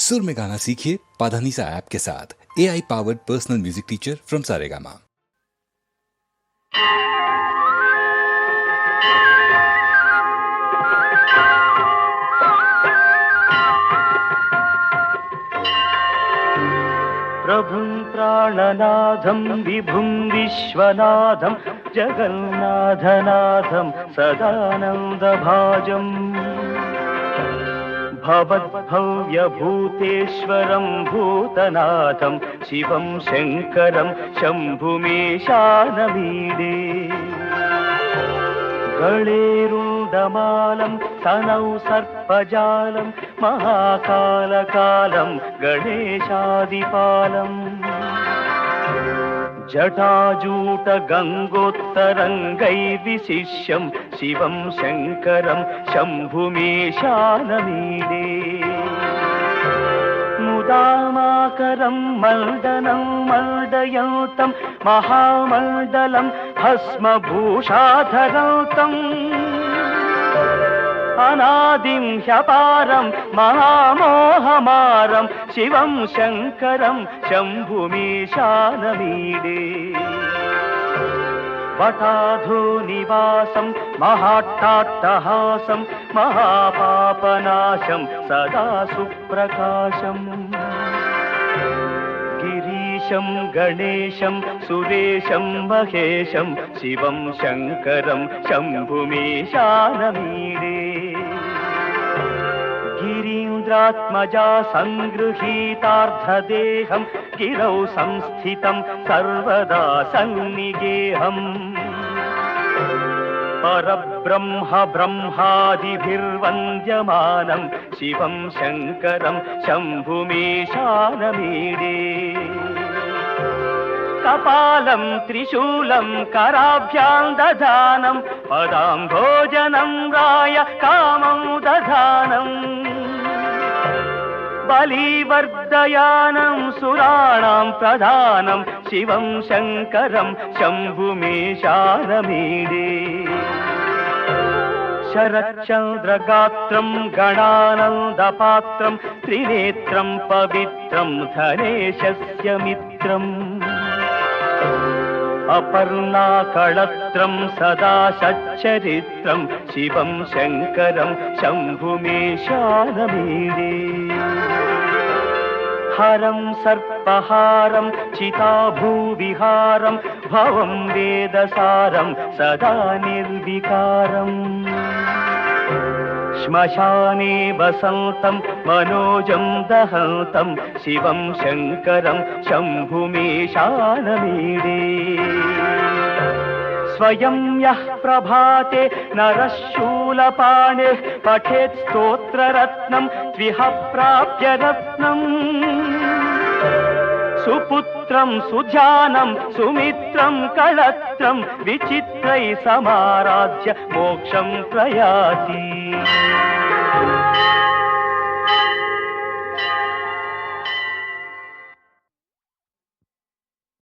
सुर में गाना सीखिए पाधानीसा ऐप के साथ। AI powered personal music teacher from Saregama. प्रभुं प्राणनाथं विभुं विश्वनाथं जगन्नाथनाथं सदानन्दभाजम् भवद्भव्यभूतेश्वरं भूतनाथं शिवं शङ्करं शम्भुमीशानमीडे गणेरुण्डमालं तनौ सर्पजालं महाकालकालं गणेशादिपालम् जटाजूटगङ्गोत्तरङ्गैर्विशिष्यं शिवं शङ्करं शम्भुमीशानमीडे मुदामाकरं मण्डनं मण्डयन्तं महामण्डलं भस्मभूषाधरन्तम् अनादिं ह्यपारं महामोहमारं शिवं शङ्करं शम्भुमीशानमीडे वटाधोनिवासं महाट्टाट्टहासं महापापनाशं सदा सुप्रकाशम् गिरीशं गणेशं सुरेशं महेशं शिवं शङ्करं शम्भुमीशानमीडे गिरीन्द्रात्मजा सङ्गृहीतार्धदेहं गिरौ संस्थितं सर्वदा सन्निगेहम् परब्रह्म ब्रह्मादिभिर्वन्द्यमानं शिवं शङ्करं शम्भुमीशानमीडे कपालं त्रिशूलं कराभ्यां दधानं पदाम्भोजनं राय कामं दधानम् बलिवर्धयानं सुराणां प्रधानं शिवं शङ्करं शम्भुमीशानमीडे शरच्चन्द्रगात्रं गणानन्दपात्रं त्रिनेत्रं पवित्रं धनेशस्य मित्रम् अपर्णाकळत्रं सदा सच्चरित्रं शिवं शङ्करं शम्भुमीशानमीडे हरं सर्पहारं चिताभूविहारं भवं वेदसारं सदा निर्विकारम् श्मशाने वसन्तं मनोजं दहन्तं शिवं शङ्करं शम्भुमीशानमीडे स्वयं यः प्रभाते नरः शूलपाणिः पठेत् स्तोत्ररत्नं त्विह प्राप्य रत्नम् सुपुत्रं सुजानं सुमित्रं कळत्रं विचित्रैः समाराध्य मोक्षं प्रयाति